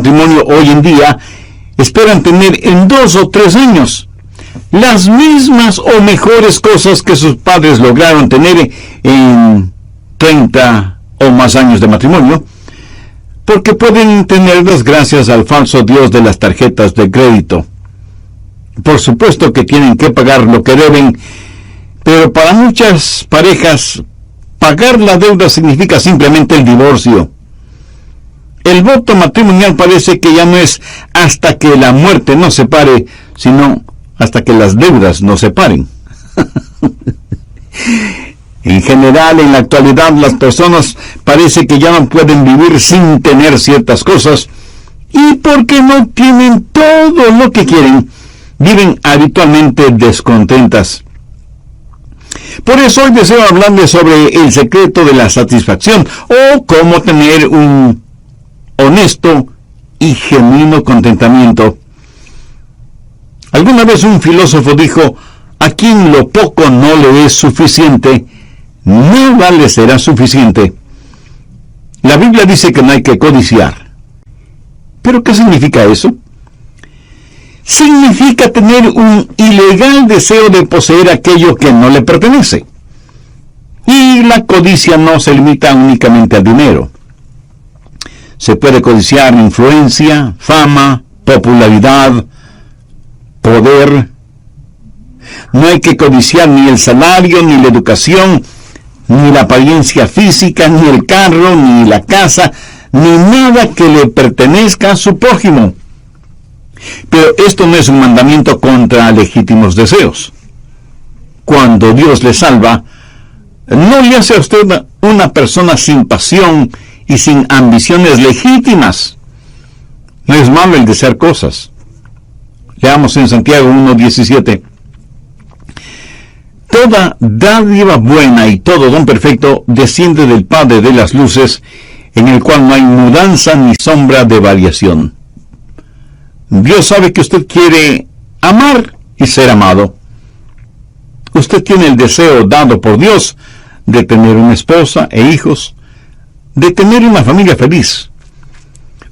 matrimonio hoy en día esperan tener en 2 o 3 años las mismas o mejores cosas que sus padres lograron tener en 30 o más años de matrimonio, porque pueden tenerlas gracias al falso Dios de las tarjetas de crédito. Por supuesto que tienen que pagar lo que deben, pero para muchas parejas, pagar la deuda significa simplemente el divorcio. El voto matrimonial parece que ya no es hasta que la muerte nos separe, sino hasta que las deudas nos separen. En general, en la actualidad, las personas parece que ya no pueden vivir sin tener ciertas cosas, y porque no tienen todo lo que quieren, viven habitualmente descontentas. Por eso hoy deseo hablarles sobre el secreto de la satisfacción, o cómo tener un honesto y genuino contentamiento. Alguna vez un filósofo dijo: a quien lo poco no le es suficiente, nada le será suficiente. La Biblia dice que no hay que codiciar. ¿Pero qué significa eso? Significa tener un ilegal deseo de poseer aquello que no le pertenece. Y la codicia no se limita únicamente al dinero. Se puede codiciar influencia, fama, popularidad, poder. No hay que codiciar ni el salario, ni la educación, ni la apariencia física, ni el carro, ni la casa, ni nada que le pertenezca a su prójimo. Pero esto no es un mandamiento contra legítimos deseos. Cuando Dios le salva, no le hace a usted una persona sin pasión y sin ambiciones legítimas. No es malo el desear cosas. Leamos en Santiago 1:17. Toda dádiva buena y todo don perfecto desciende del Padre de las luces, en el cual no hay mudanza ni sombra de variación. Dios sabe que usted quiere amar y ser amado. Usted tiene el deseo dado por Dios de tener una esposa e hijos, de tener una familia feliz.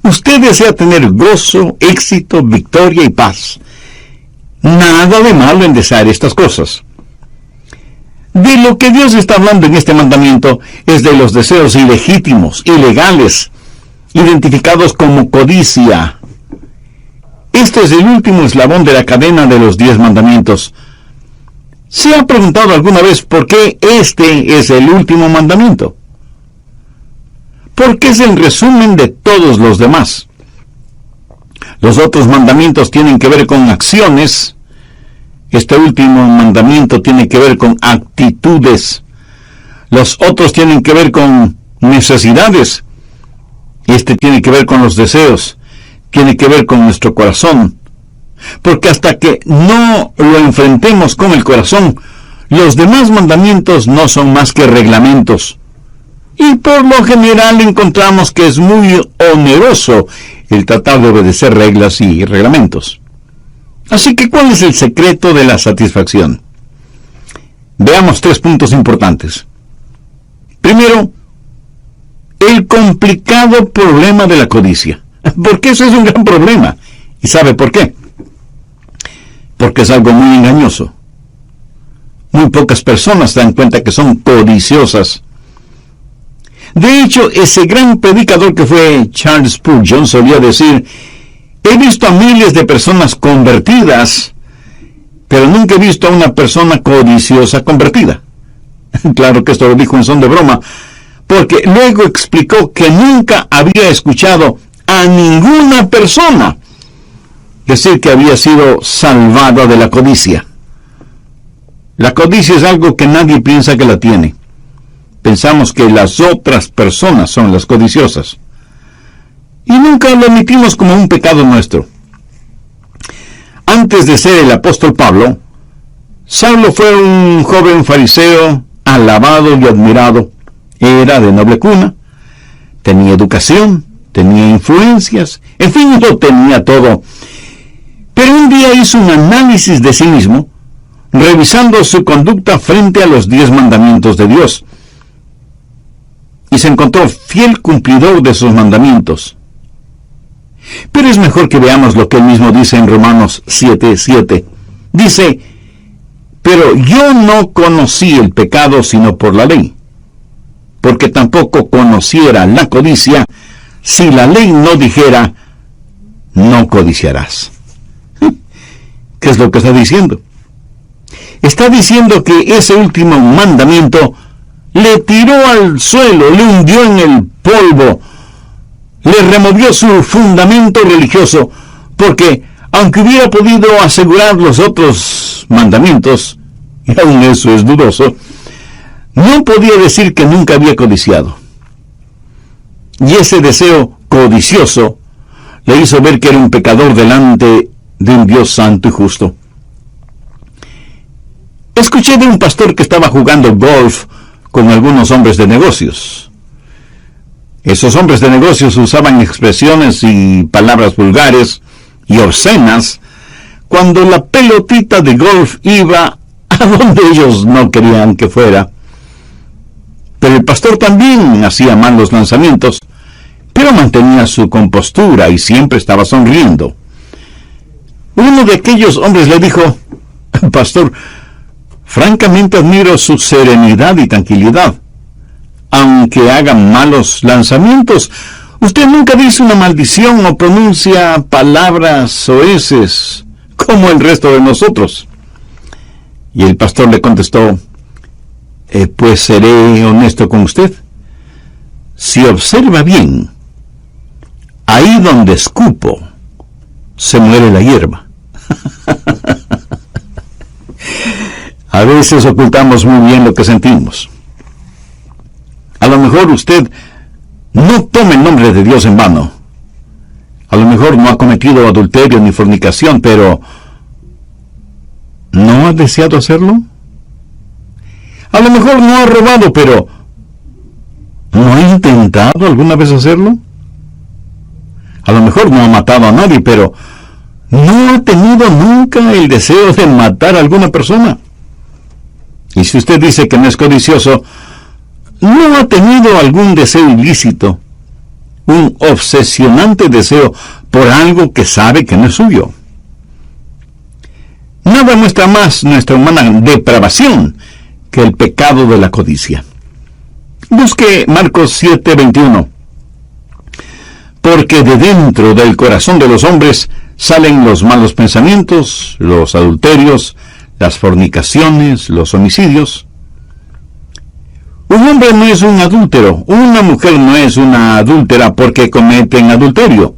Usted desea tener gozo, éxito, victoria y paz. Nada de malo en desear estas cosas. De lo que Dios está hablando en este mandamiento es de los deseos ilegítimos, ilegales, identificados como codicia. Este es el último eslabón de la cadena de los 10 mandamientos. ¿Se ha preguntado alguna vez por qué este es el último mandamiento? Porque es el resumen de todos los demás. Los otros mandamientos tienen que ver con acciones. Este último mandamiento tiene que ver con actitudes. Los otros tienen que ver con necesidades. Este tiene que ver con los deseos. Tiene que ver con nuestro corazón. Porque hasta que no lo enfrentemos con el corazón, los demás mandamientos no son más que reglamentos. Y por lo general encontramos que es muy oneroso el tratar de obedecer reglas y reglamentos. Así que, ¿cuál es el secreto de la satisfacción? Veamos 3 puntos importantes. Primero, el complicado problema de la codicia. Porque eso es un gran problema. ¿Y sabe por qué? Porque es algo muy engañoso. Muy pocas personas se dan cuenta que son codiciosas. De hecho, ese gran predicador que fue Charles Spurgeon solía decir: he visto a miles de personas convertidas, pero nunca he visto a una persona codiciosa convertida. Claro que esto lo dijo en son de broma, porque luego explicó que nunca había escuchado a ninguna persona decir que había sido salvada de la codicia. La codicia es algo que nadie piensa que la tiene. Pensamos que las otras personas son las codiciosas. Y nunca lo admitimos como un pecado nuestro. Antes de ser el apóstol Pablo, Saulo fue un joven fariseo, alabado y admirado. Era de noble cuna, tenía educación, tenía influencias, en fin, lo tenía todo. Pero un día hizo un análisis de sí mismo, revisando su conducta frente a los 10 mandamientos de Dios. Y se encontró fiel cumplidor de sus mandamientos. Pero es mejor que veamos lo que él mismo dice en Romanos 7:7. Dice: pero yo no conocí el pecado sino por la ley, porque tampoco conociera la codicia si la ley no dijera: no codiciarás. ¿Qué es lo que está diciendo? Está diciendo que ese último mandamiento le tiró al suelo, le hundió en el polvo, le removió su fundamento religioso, porque aunque hubiera podido asegurar los otros mandamientos, y aún eso es dudoso, no podía decir que nunca había codiciado. Y ese deseo codicioso le hizo ver que era un pecador delante de un Dios santo y justo. Escuché de un pastor que estaba jugando golf con algunos hombres de negocios. Esos hombres de negocios usaban expresiones y palabras vulgares y obscenas cuando la pelotita de golf iba a donde ellos no querían que fuera. Pero el pastor también hacía malos lanzamientos, pero mantenía su compostura y siempre estaba sonriendo. Uno de aquellos hombres le dijo: pastor, francamente admiro su serenidad y tranquilidad. Aunque haga malos lanzamientos, usted nunca dice una maldición o pronuncia palabras soeces como el resto de nosotros. Y el pastor le contestó: pues seré honesto con usted. Si observa bien, ahí donde escupo, se muere la hierba. A veces ocultamos muy bien lo que sentimos. A lo mejor usted no tome el nombre de Dios en vano. A lo mejor no ha cometido adulterio ni fornicación, pero ¿no ha deseado hacerlo? A lo mejor no ha robado, pero ¿no ha intentado alguna vez hacerlo? A lo mejor no ha matado a nadie, pero ¿no ha tenido nunca el deseo de matar a alguna persona? Y si usted dice que no es codicioso, ¿no ha tenido algún deseo ilícito, un obsesionante deseo por algo que sabe que no es suyo? Nada muestra más nuestra humana depravación que el pecado de la codicia. Busque Marcos 7:21. Porque de dentro del corazón de los hombres salen los malos pensamientos, los adulterios, las fornicaciones, los homicidios. Un hombre no es un adúltero, una mujer no es una adúltera porque cometen adulterio.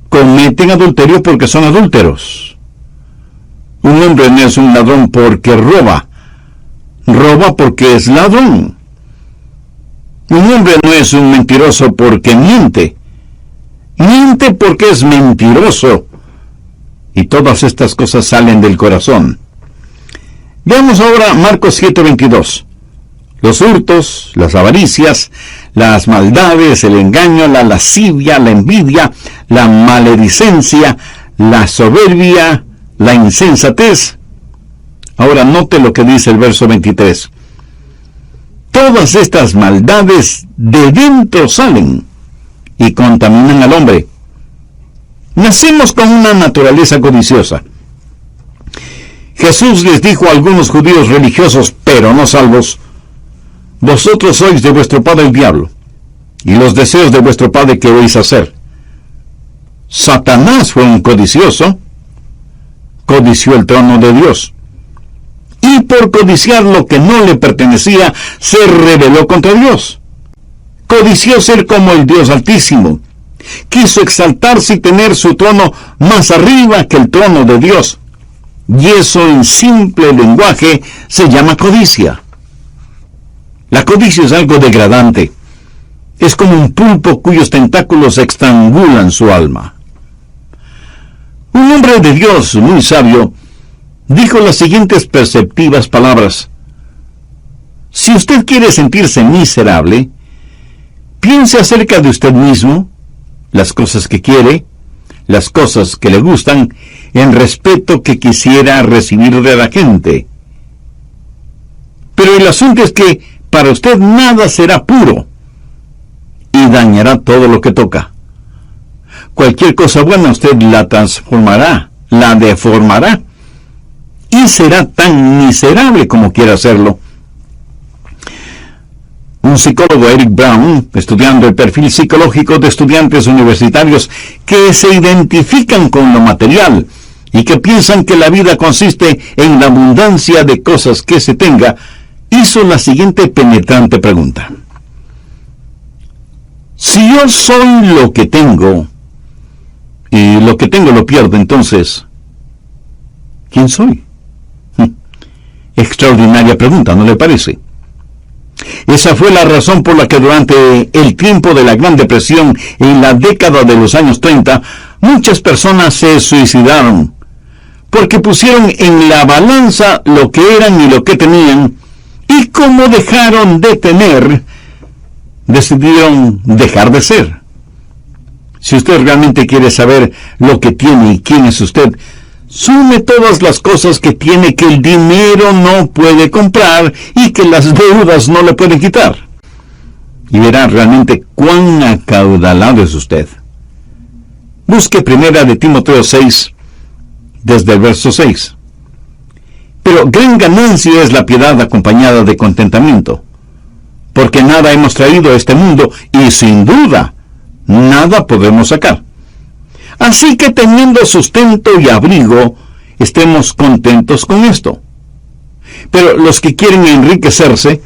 Cometen adulterio porque son adúlteros. Un hombre no es un ladrón porque roba. Roba porque es ladrón. Un hombre no es un mentiroso porque miente. Miente porque es mentiroso. Y todas estas cosas salen del corazón. Veamos ahora Marcos 7:22. Los hurtos, las avaricias, las maldades, el engaño, la lascivia, la envidia, la maledicencia, la soberbia, la insensatez. Ahora note lo que dice el verso 23. Todas estas maldades de dentro salen y contaminan al hombre. Nacemos con una naturaleza codiciosa. Jesús les dijo a algunos judíos religiosos, pero no salvos: vosotros sois de vuestro padre el diablo, y los deseos de vuestro padre queréis hacer. Satanás fue un codicioso, codició el trono de Dios, y por codiciar lo que no le pertenecía, se rebeló contra Dios. Codició ser como el Dios Altísimo. Quiso exaltarse y tener su trono más arriba que el trono de Dios. Y eso en simple lenguaje se llama codicia. La codicia es algo degradante. Es como un pulpo cuyos tentáculos estrangulan su alma. Un hombre de Dios muy sabio dijo las siguientes perceptivas palabras: si usted quiere sentirse miserable, piense acerca de usted mismo, las cosas que quiere, las cosas que le gustan, el respeto que quisiera recibir de la gente. Pero el asunto es que para usted nada será puro y dañará todo lo que toca. cualquier cosa buena usted la transformará, la deformará, y será tan miserable como quiera hacerlo. Un psicólogo, Eric Brown, estudiando el perfil psicológico de estudiantes universitarios que se identifican con lo material y que piensan que la vida consiste en la abundancia de cosas que se tenga, hizo la siguiente penetrante pregunta. Si yo soy lo que tengo, y lo que tengo lo pierdo, entonces, ¿quién soy? Extraordinaria pregunta, ¿no le parece? Esa fue la razón por la que durante el tiempo de la Gran Depresión, en la década de los años 30, muchas personas se suicidaron, porque pusieron en la balanza lo que eran y lo que tenían, y como dejaron de tener, decidieron dejar de ser. Si usted realmente quiere saber lo que tiene y quién es usted, sume todas las cosas que tiene que el dinero no puede comprar y que las deudas no le pueden quitar, y verá realmente cuán acaudalado es usted. Busque primera de Timoteo 6, desde el verso 6. Pero gran ganancia es la piedad acompañada de contentamiento, porque nada hemos traído a este mundo y sin duda nada podemos sacar. Así que teniendo sustento y abrigo, estemos contentos con esto. Pero los que quieren enriquecerse,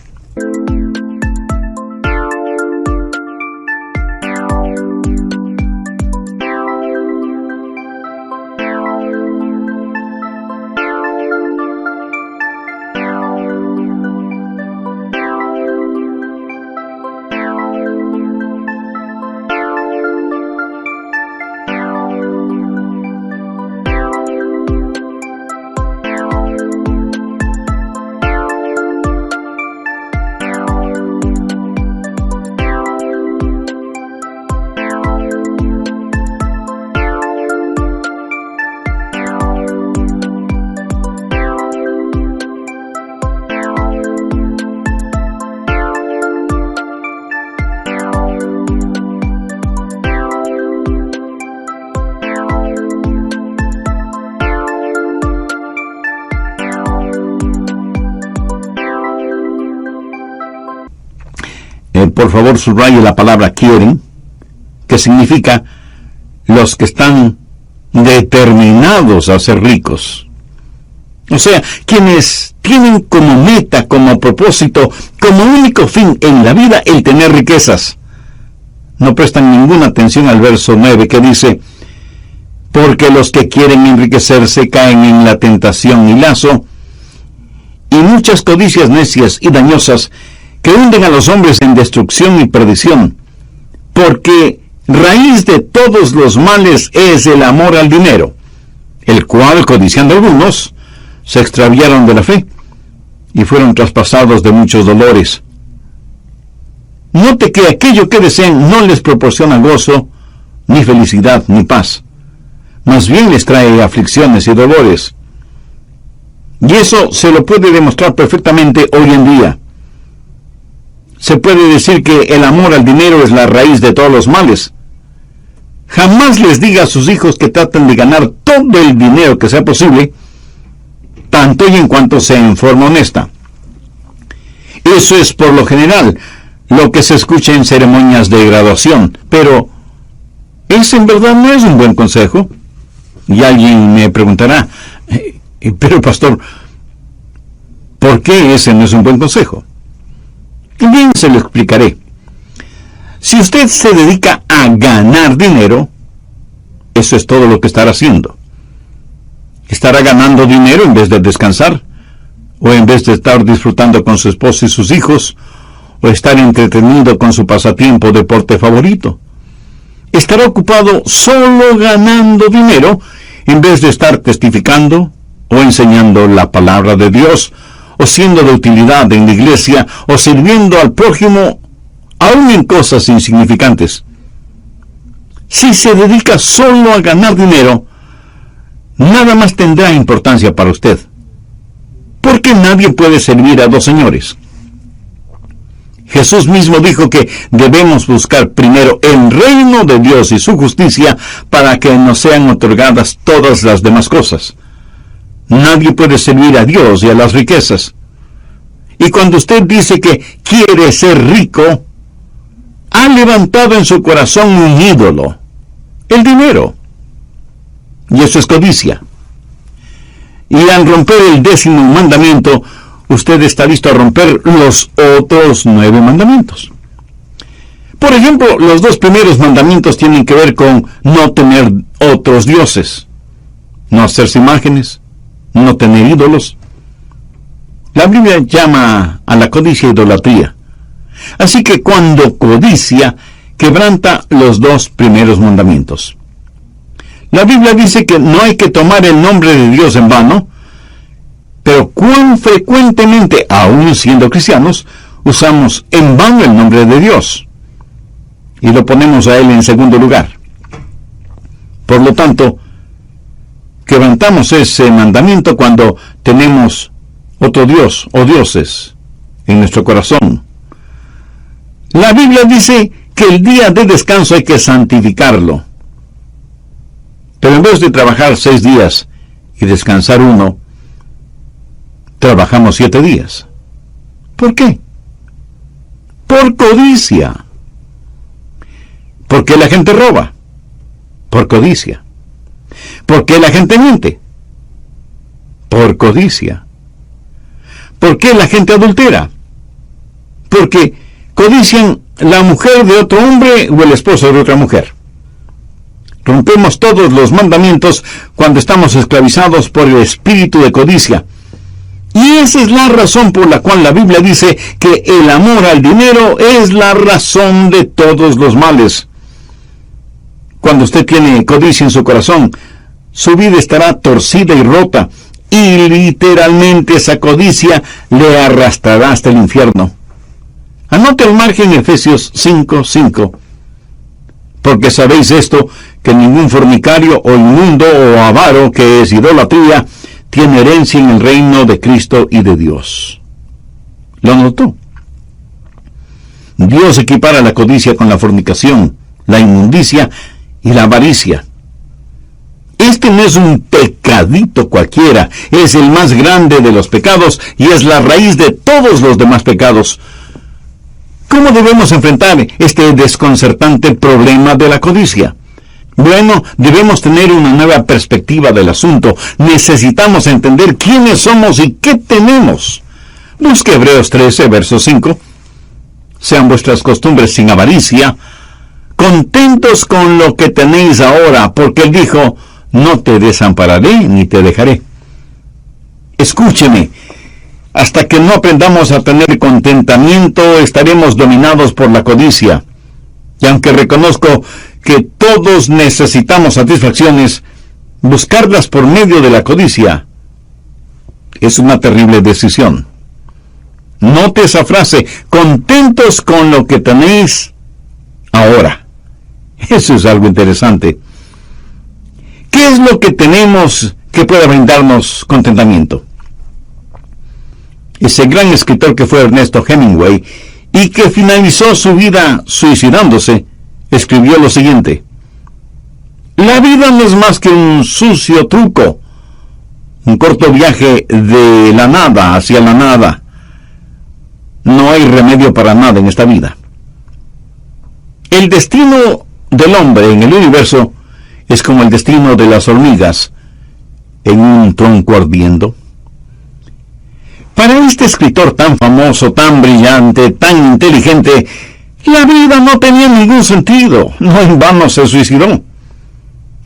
por favor subraye la palabra quieren, que significa los que están determinados a ser ricos. O sea, quienes tienen como meta, como propósito, como único fin en la vida el tener riquezas. No prestan ninguna atención al verso 9 que dice, porque los que quieren enriquecerse caen en la tentación y lazo, y muchas codicias necias y dañosas que hunden a los hombres en destrucción y perdición, porque raíz de todos los males es el amor al dinero, el cual, codiciando algunos, se extraviaron de la fe y fueron traspasados de muchos dolores. Note que aquello que desean no les proporciona gozo, ni felicidad, ni paz. Más bien les trae aflicciones y dolores. Y eso se lo puede demostrar perfectamente hoy en día. Se puede decir que el amor al dinero es la raíz de todos los males. Jamás les diga a sus hijos que traten de ganar todo el dinero que sea posible, tanto y en cuanto sea en forma honesta. Eso es por lo general lo que se escucha en ceremonias de graduación, pero ese en verdad no es un buen consejo. Y alguien me preguntará, pero pastor, ¿por qué ese no es un buen consejo? Bien, se lo explicaré. Si usted se dedica a ganar dinero, eso es todo lo que estará haciendo. Estará ganando dinero en vez de descansar, o en vez de estar disfrutando con su esposa y sus hijos, o estar entretenido con su pasatiempo o deporte favorito. Estará ocupado solo ganando dinero, en vez de estar testificando o enseñando la palabra de Dios, o siendo de utilidad en la iglesia, o sirviendo al prójimo, aún en cosas insignificantes. Si se dedica solo a ganar dinero, nada más tendrá importancia para usted, porque nadie puede servir a dos señores. Jesús mismo dijo que debemos buscar primero el reino de Dios y su justicia para que nos sean otorgadas todas las demás cosas. Nadie puede servir a Dios y a las riquezas. Y cuando usted dice que quiere ser rico, ha levantado en su corazón un ídolo, el dinero. Y eso es codicia. Y al romper el 10º mandamiento, usted está listo a romper los otros 9 mandamientos. Por ejemplo, los 2 primeros mandamientos tienen que ver con no tener otros dioses, no hacerse imágenes, no tener ídolos. La Biblia llama a la codicia idolatría. Así que cuando codicia, quebranta los 2 primeros mandamientos. La Biblia dice que no hay que tomar el nombre de Dios en vano, pero cuán frecuentemente, aún siendo cristianos, usamos en vano el nombre de Dios y lo ponemos a Él en segundo lugar. Por lo tanto, quebrantamos ese mandamiento cuando tenemos otro Dios o dioses en nuestro corazón. La Biblia dice que el día de descanso hay que santificarlo. Pero en vez de trabajar 6 días y descansar 1, trabajamos 7 días. ¿Por qué? Por codicia. ¿Por qué la gente roba? Por codicia. ¿Por qué la gente miente? Por codicia. ¿Por qué la gente adultera? Porque codician la mujer de otro hombre o el esposo de otra mujer. Rompemos todos los mandamientos cuando estamos esclavizados por el espíritu de codicia. Y esa es la razón por la cual la Biblia dice que el amor al dinero es la razón de todos los males. Cuando usted tiene codicia en su corazón, su vida estará torcida y rota, y literalmente esa codicia le arrastrará hasta el infierno. Anote al margen Efesios 5:5. Porque sabéis esto, que ningún fornicario o inmundo o avaro, que es idolatría, tiene herencia en el reino de Cristo y de Dios. ¿Lo notó? Dios equipara la codicia con la fornicación, la inmundicia y la avaricia. Este no es un pecadito cualquiera, es el más grande de los pecados y es la raíz de todos los demás pecados. ¿Cómo debemos enfrentar este desconcertante problema de la codicia? Bueno, debemos tener una nueva perspectiva del asunto. Necesitamos entender quiénes somos y qué tenemos. Busque Hebreos 13, verso 5. Sean vuestras costumbres sin avaricia, contentos con lo que tenéis ahora, porque Él dijo, no te desampararé ni te dejaré. Escúcheme. Hasta que no aprendamos a tener contentamiento, estaremos dominados por la codicia. Y aunque reconozco que todos necesitamos satisfacciones, buscarlas por medio de la codicia es una terrible decisión. Note esa frase, contentos con lo que tenéis ahora. Eso es algo interesante. ¿Qué es lo que tenemos que pueda brindarnos contentamiento? Ese gran escritor que fue Ernesto Hemingway y que finalizó su vida suicidándose, escribió lo siguiente: la vida no es más que un sucio truco, un corto viaje de la nada hacia la nada. No hay remedio para nada en esta vida. El destino del hombre en el universo es como el destino de las hormigas en un tronco ardiendo. Para este escritor tan famoso, tan brillante, tan inteligente, la vida no tenía ningún sentido. No en vano se suicidó.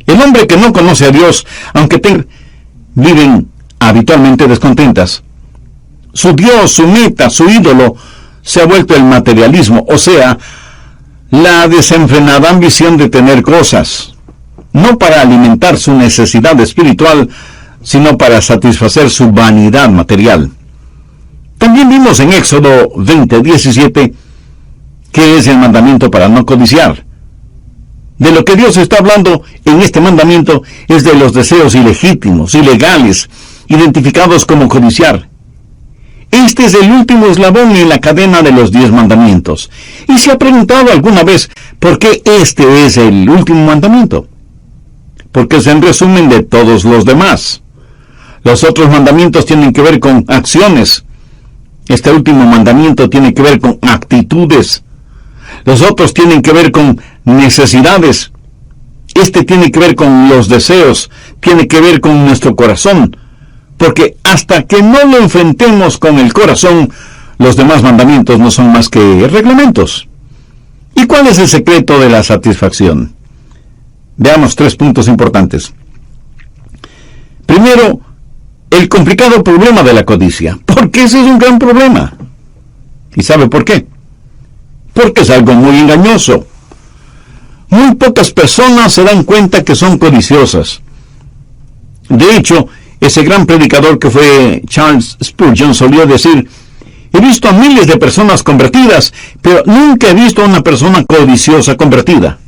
El hombre que no conoce a Dios, aunque viven habitualmente descontentas. Su Dios, su meta, su ídolo, se ha vuelto el materialismo, o sea, la desenfrenada ambición de tener cosas, no para alimentar su necesidad espiritual, sino para satisfacer su vanidad material. También vimos en Éxodo 20:17 que es el mandamiento para no codiciar. De lo que Dios está hablando en este mandamiento es de los deseos ilegítimos, ilegales, identificados como codiciar. Este es el último eslabón en la cadena de los 10 mandamientos. ¿Y se ha preguntado alguna vez por qué este es el último mandamiento? Porque es el resumen de todos los demás. Los otros mandamientos tienen que ver con acciones. Este último mandamiento tiene que ver con actitudes. Los otros tienen que ver con necesidades. Este tiene que ver con los deseos, tiene que ver con nuestro corazón. Porque hasta que no lo enfrentemos con el corazón, los demás mandamientos no son más que reglamentos. ¿Y cuál es el secreto de la satisfacción? Veamos 3 puntos importantes. Primero, el complicado problema de la codicia. Porque ese es un gran problema. ¿Y sabe por qué? Porque es algo muy engañoso. Muy pocas personas se dan cuenta que son codiciosas. De hecho, ese gran predicador que fue Charles Spurgeon solía decir: he visto a miles de personas convertidas, pero nunca he visto a una persona codiciosa convertida.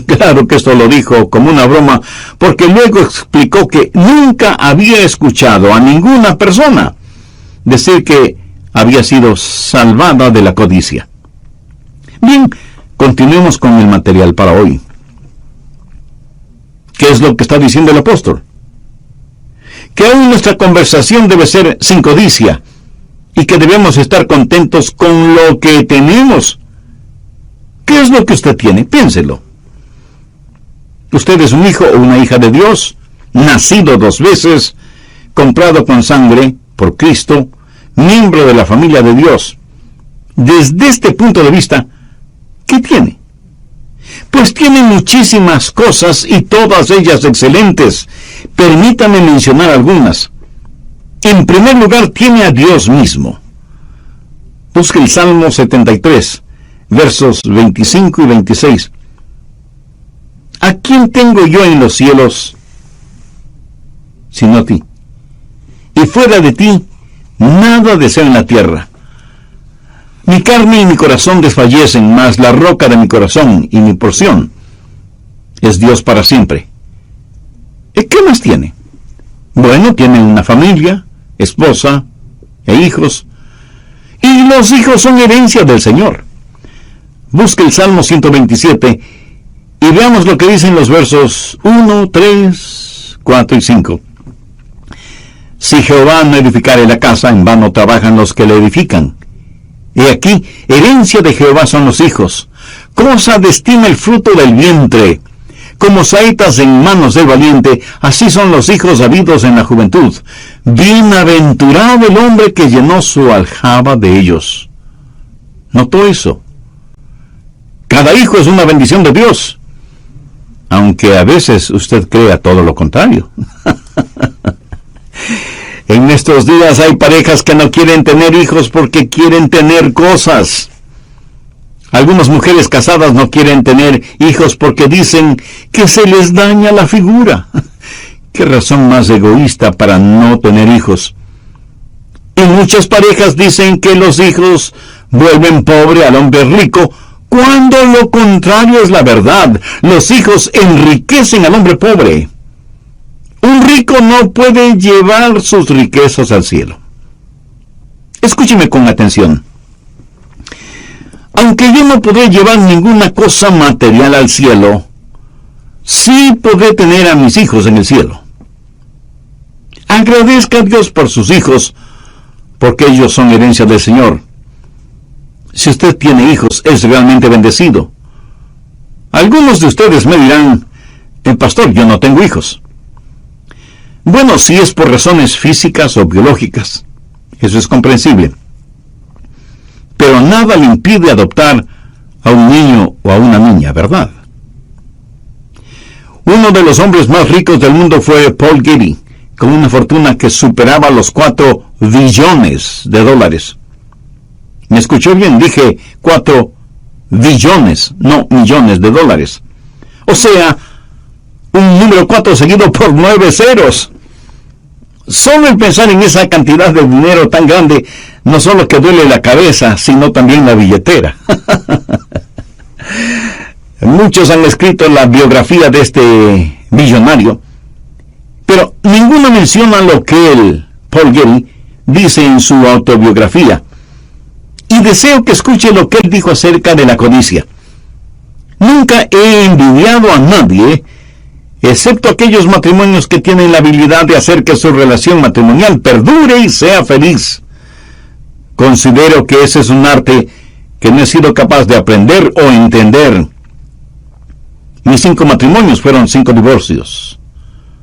Claro que esto lo dijo como una broma, porque luego explicó que nunca había escuchado a ninguna persona decir que había sido salvada de la codicia. Bien, continuemos con el material para hoy. ¿Qué es lo que está diciendo el apóstol? Que aún nuestra conversación debe ser sin codicia y que debemos estar contentos con lo que tenemos. ¿Qué es lo que usted tiene? Piénselo. Usted es un hijo o una hija de Dios, nacido 2 veces, comprado con sangre por Cristo, miembro de la familia de Dios. Desde este punto de vista, ¿qué tiene? Pues tiene muchísimas cosas y todas ellas excelentes. Permítame mencionar algunas. En primer lugar, tiene a Dios mismo. Busque el Salmo 73, versos 25 y 26. ¿A quién tengo yo en los cielos sino a ti? Y fuera de ti, nada deseo en la tierra. Mi carne y mi corazón desfallecen, mas la roca de mi corazón y mi porción es Dios para siempre. ¿Qué más tiene? Bueno, tiene una familia, esposa e hijos. Y los hijos son herencia del Señor. Busque el Salmo 127 y veamos lo que dicen los versos 1, 3, 4 y 5. Si Jehová no edificare la casa, en vano trabajan los que la edifican. Y aquí, herencia de Jehová son los hijos, cosa de estima el fruto del vientre. Como saetas en manos del valiente, así son los hijos habidos en la juventud. Bienaventurado el hombre que llenó su aljaba de ellos. ¿Notó eso? Cada hijo es una bendición de Dios, aunque a veces usted crea todo lo contrario. En estos días hay parejas que no quieren tener hijos porque quieren tener cosas. Algunas mujeres casadas no quieren tener hijos porque dicen que se les daña la figura. ¿Qué razón más egoísta para no tener hijos? Y muchas parejas dicen que los hijos vuelven pobre al hombre rico, cuando lo contrario es la verdad. Los hijos enriquecen al hombre pobre. Un rico no puede llevar sus riquezas al cielo. Escúcheme con atención. Aunque yo no podré llevar ninguna cosa material al cielo, sí podré tener a mis hijos en el cielo. Agradezca a Dios por sus hijos, porque ellos son herencia del Señor. Si usted tiene hijos, es realmente bendecido. Algunos de ustedes me dirán: pastor, yo no tengo hijos. Bueno, si es por razones físicas o biológicas, eso es comprensible. Pero nada le impide adoptar a un niño o a una niña, ¿verdad? Uno de los hombres más ricos del mundo fue Paul Getty, con una fortuna que superaba los 4 billones de dólares. ¿Me escuchó bien? Dije 4 billones, no millones de dólares. O sea, un número 4 seguido por 9 ceros. Solo el pensar en esa cantidad de dinero tan grande, no solo que duele la cabeza, sino también la billetera. Muchos han escrito la biografía de este millonario, pero ninguno menciona lo que él, Paul Getty, dice en su autobiografía, y deseo que escuche lo que él dijo acerca de la codicia. Nunca he envidiado a nadie, excepto aquellos matrimonios que tienen la habilidad de hacer que su relación matrimonial perdure y sea feliz. Considero que ese es un arte que no he sido capaz de aprender o entender. Mis 5 matrimonios fueron 5 divorcios,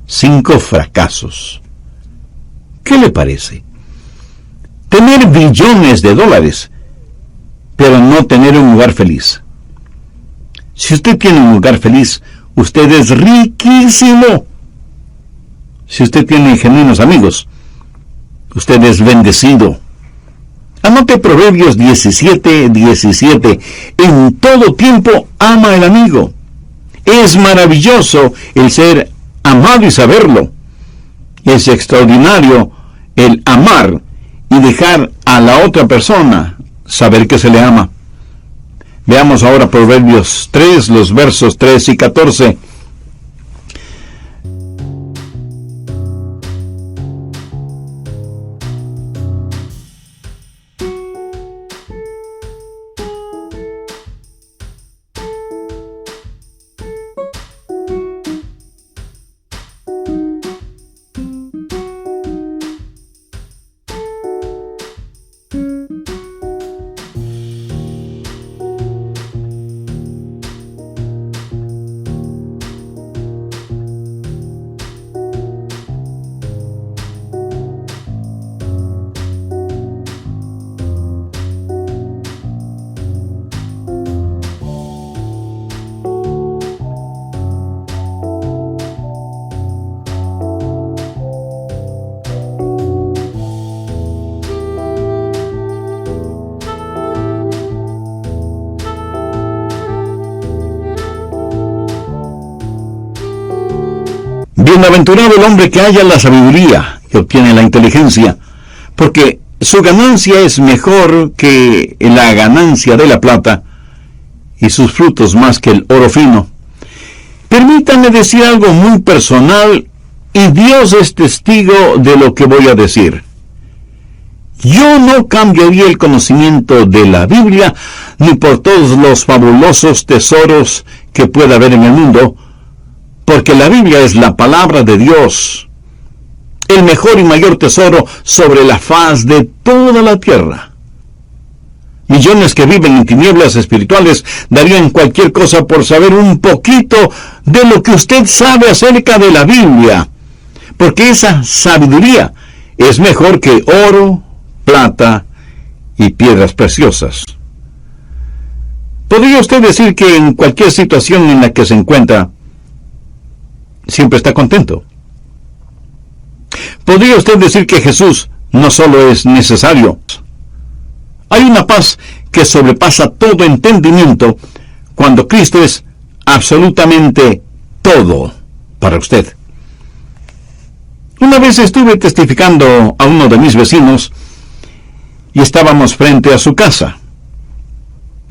5 fracasos. ¿Qué le parece? Tener billones de dólares, pero no tener un hogar feliz. Si usted tiene un hogar feliz, usted es riquísimo. Si usted tiene genuinos amigos, usted es bendecido. Anote Proverbios 17:17. En todo tiempo ama el amigo. Es maravilloso el ser amado y saberlo. Es extraordinario el amar y dejar a la otra persona saber que se le ama. Veamos ahora Proverbios 3, los versos 3 y 14. Bienaventurado el hombre que halla la sabiduría y obtiene la inteligencia, porque su ganancia es mejor que la ganancia de la plata, y sus frutos más que el oro fino. Permítanme decir algo muy personal, y Dios es testigo de lo que voy a decir. Yo no cambiaría el conocimiento de la Biblia, ni por todos los fabulosos tesoros que pueda haber en el mundo, porque la Biblia es la palabra de Dios, el mejor y mayor tesoro sobre la faz de toda la tierra. Millones que viven en tinieblas espirituales darían cualquier cosa por saber un poquito de lo que usted sabe acerca de la Biblia, porque esa sabiduría es mejor que oro, plata y piedras preciosas. ¿Podría usted decir que en cualquier situación en la que se encuentra, siempre está contento? ¿Podría usted decir que Jesús no solo es necesario? Hay una paz que sobrepasa todo entendimiento cuando Cristo es absolutamente todo para usted. Una vez estuve testificando a uno de mis vecinos y estábamos frente a su casa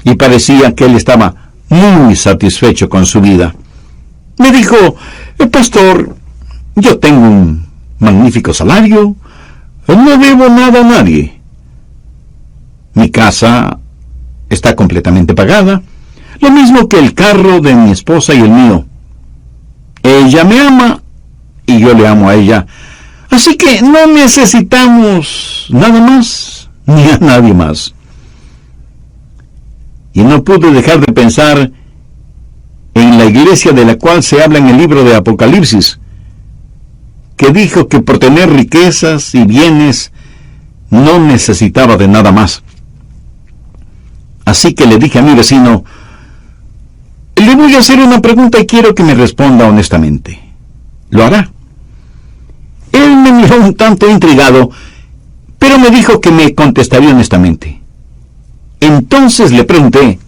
y parecía que él estaba muy satisfecho con su vida. Me dijo: pastor, yo tengo un magnífico salario, no debo nada a nadie. Mi casa está completamente pagada, lo mismo que el carro de mi esposa y el mío. Ella me ama y yo le amo a ella, así que no necesitamos nada más ni a nadie más. Y no pude dejar de pensar en la iglesia de la cual se habla en el libro de Apocalipsis, que dijo que por tener riquezas y bienes no necesitaba de nada más. Así que le dije a mi vecino: le voy a hacer una pregunta y quiero que me responda honestamente. ¿Lo hará? Él me miró un tanto intrigado, pero me dijo que me contestaría honestamente. Entonces le pregunté: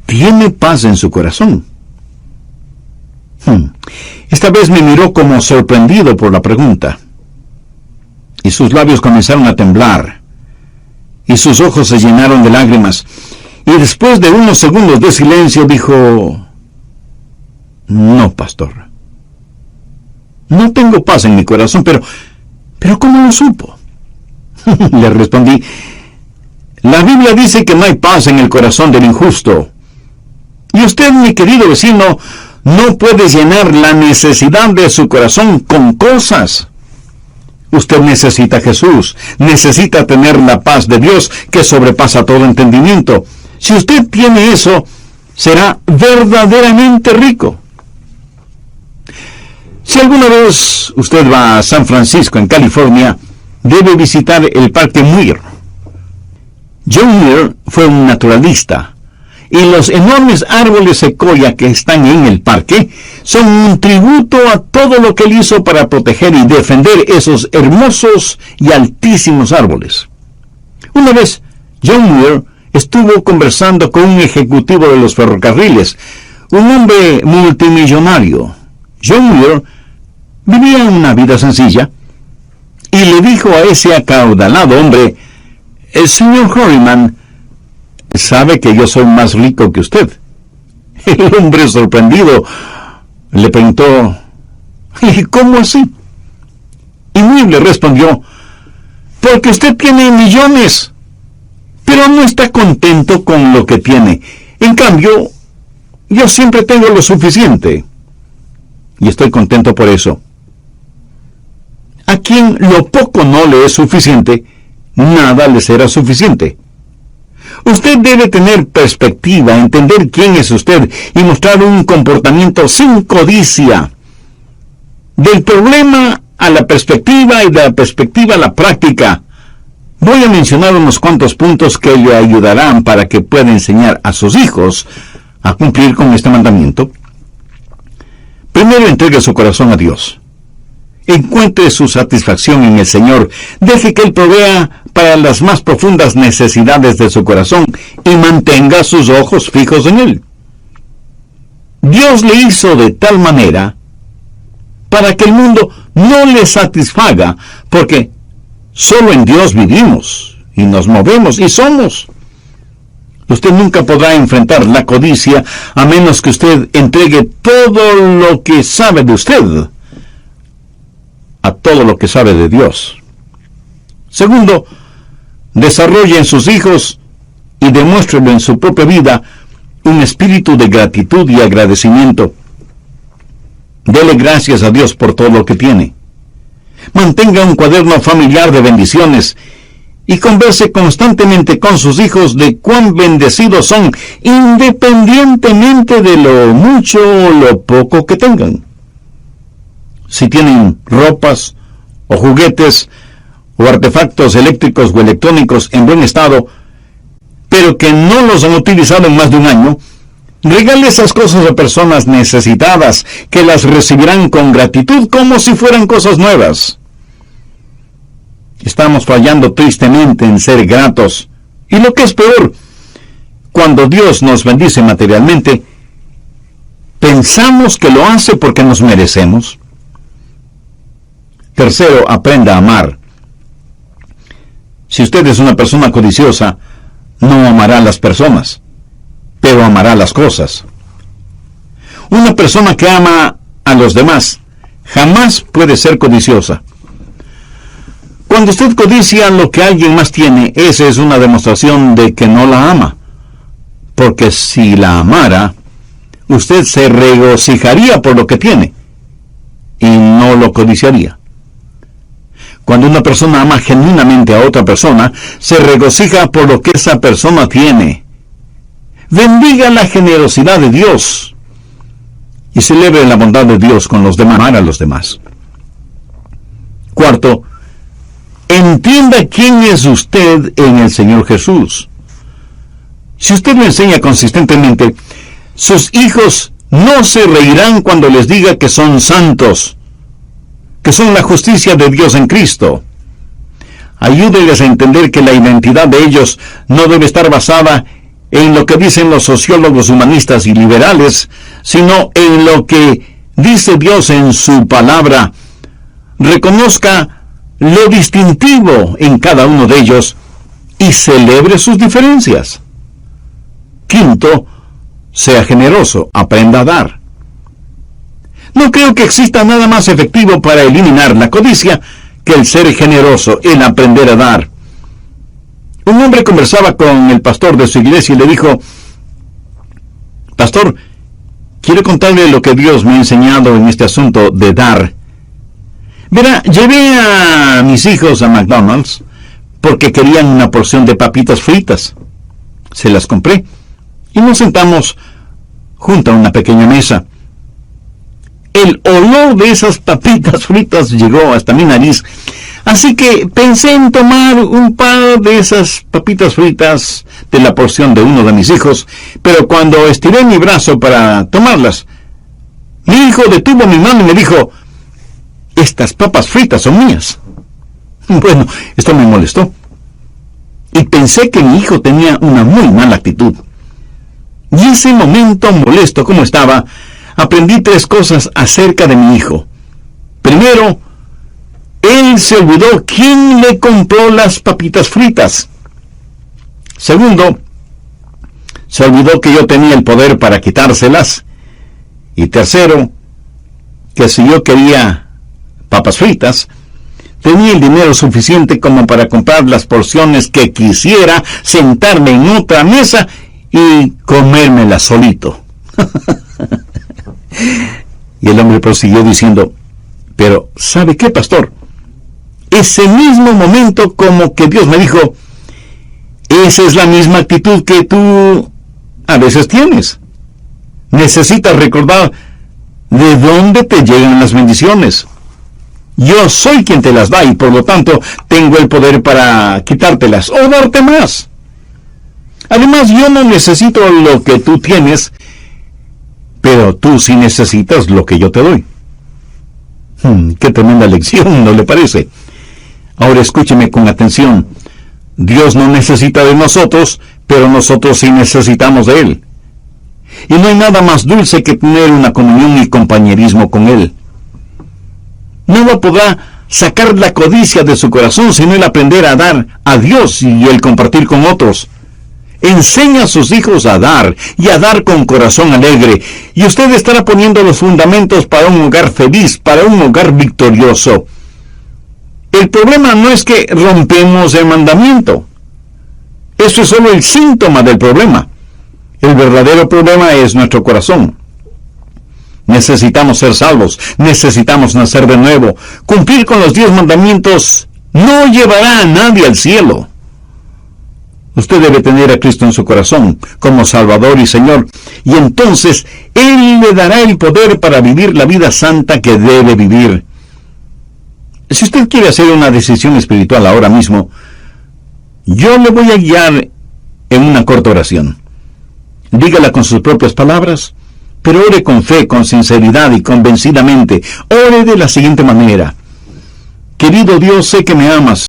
¿tiene paz en su corazón? Esta vez me miró como sorprendido por la pregunta, y sus labios comenzaron a temblar, y sus ojos se llenaron de lágrimas, y después de unos segundos de silencio dijo: no, pastor, no tengo paz en mi corazón, pero ¿Pero cómo lo supo? Le respondí, la Biblia dice que no hay paz en el corazón del injusto. Y usted, mi querido vecino, no puede llenar la necesidad de su corazón con cosas. Usted necesita a Jesús, necesita tener la paz de Dios que sobrepasa todo entendimiento. Si usted tiene eso, será verdaderamente rico. Si alguna vez usted va a San Francisco, en California, debe visitar el Parque Muir. John Muir fue un naturalista, y los enormes árboles secoya que están en el parque son un tributo a todo lo que él hizo para proteger y defender esos hermosos y altísimos árboles. Una vez, John Muir estuvo conversando con un ejecutivo de los ferrocarriles, un hombre multimillonario. John Muir vivía una vida sencilla, y le dijo a ese acaudalado hombre, el señor Harriman sabe que yo soy más rico que usted. El hombre, sorprendido, le preguntó, ¿y cómo así? Y Muir le respondió, porque usted tiene millones, pero no está contento con lo que tiene. En cambio, yo siempre tengo lo suficiente, y estoy contento por eso. A quien lo poco no le es suficiente, nada le será suficiente. Usted debe tener perspectiva, entender quién es usted y mostrar un comportamiento sin codicia. Del problema a la perspectiva y de la perspectiva a la práctica. Voy a mencionar unos cuantos puntos que le ayudarán para que pueda enseñar a sus hijos a cumplir con este mandamiento. Primero, entregue su corazón a Dios. Encuentre su satisfacción en el Señor. Deje que Él provea para las más profundas necesidades de su corazón y mantenga sus ojos fijos en Él. Dios le hizo de tal manera para que el mundo no le satisfaga, porque solo en Dios vivimos y nos movemos y somos. Usted nunca podrá enfrentar la codicia a menos que usted entregue todo lo que sabe de usted a todo lo que sabe de Dios. Segundo, desarrolle en sus hijos y demuéstrelo en su propia vida un espíritu de gratitud y agradecimiento. Dele gracias a Dios por todo lo que tiene. Mantenga un cuaderno familiar de bendiciones y converse constantemente con sus hijos de cuán bendecidos son, independientemente de lo mucho o lo poco que tengan. Si tienen ropas o juguetes o artefactos eléctricos o electrónicos en buen estado, pero que no los han utilizado en más de un año, regale esas cosas a personas necesitadas que las recibirán con gratitud como si fueran cosas nuevas. Estamos fallando tristemente en ser gratos, y lo que es peor, cuando Dios nos bendice materialmente, pensamos que lo hace porque nos merecemos. Tercero, aprenda a amar. Si usted es una persona codiciosa, no amará a las personas, pero amará las cosas. Una persona que ama a los demás jamás puede ser codiciosa. Cuando usted codicia lo que alguien más tiene, esa es una demostración de que no la ama. Porque si la amara, usted se regocijaría por lo que tiene y no lo codiciaría. Cuando una persona ama genuinamente a otra persona, se regocija por lo que esa persona tiene. Bendiga la generosidad de Dios y celebre la bondad de Dios con los demás, amar a los demás. Cuarto, entienda quién es usted en el Señor Jesús. Si usted lo enseña consistentemente, sus hijos no se reirán cuando les diga que son santos, que son la justicia de Dios en Cristo. Ayúdeles a entender que la identidad de ellos no debe estar basada en lo que dicen los sociólogos humanistas y liberales, sino en lo que dice Dios en su palabra. Reconozca lo distintivo en cada uno de ellos y celebre sus diferencias. Quinto, sea generoso, aprenda a dar. No creo que exista nada más efectivo para eliminar la codicia que el ser generoso, el aprender a dar. Un hombre conversaba con el pastor de su iglesia y le dijo: pastor, quiero contarle lo que Dios me ha enseñado en este asunto de dar. Verá, llevé a mis hijos a McDonald's porque querían una porción de papitas fritas. Se las compré y nos sentamos junto a una pequeña mesa. El olor de esas papitas fritas llegó hasta mi nariz, así que pensé en tomar un par de esas papitas fritas de la porción de uno de mis hijos, pero cuando estiré mi brazo para tomarlas, mi hijo detuvo mi mano y me dijo: estas papas fritas son mías. Bueno, esto me molestó, y pensé que mi hijo tenía una muy mala actitud. Y ese momento, molesto como estaba, aprendí 3 cosas acerca de mi hijo. Primero, él se olvidó quién le compró las papitas fritas. Segundo, se olvidó que yo tenía el poder para quitárselas. Y tercero, que si yo quería papas fritas, tenía el dinero suficiente como para comprar las porciones que quisiera, sentarme en otra mesa y comérmelas solito. Y el hombre prosiguió diciendo: pero ¿sabe qué, pastor? Ese mismo momento como que Dios me dijo: esa es la misma actitud que tú a veces tienes. Necesitas recordar de dónde te llegan las bendiciones. Yo soy quien te las da y por lo tanto tengo el poder para quitártelas o darte más. Además, yo no necesito lo que tú tienes, pero tú sí necesitas lo que yo te doy. Qué tremenda lección, ¿no le parece? Ahora escúcheme con atención. Dios no necesita de nosotros, pero nosotros sí necesitamos de Él. Y no hay nada más dulce que tener una comunión y compañerismo con Él. Nada podrá sacar la codicia de su corazón sino el aprender a dar a Dios y el compartir con otros. Enseña a sus hijos a dar y a dar con corazón alegre, y usted estará poniendo los fundamentos para un hogar feliz, para un hogar victorioso. El problema no es que rompemos el mandamiento. Eso es solo el síntoma del problema. El verdadero problema es nuestro corazón. Necesitamos ser salvos, necesitamos nacer de nuevo. Cumplir con los 10 mandamientos no llevará a nadie al cielo. Usted debe tener a Cristo en su corazón como Salvador y Señor, y entonces Él le dará el poder para vivir la vida santa que debe vivir. Si usted quiere hacer una decisión espiritual ahora mismo, yo le voy a guiar en una corta oración. Dígala con sus propias palabras, pero ore con fe, con sinceridad y convencidamente. Ore de la siguiente manera: querido Dios, sé que me amas.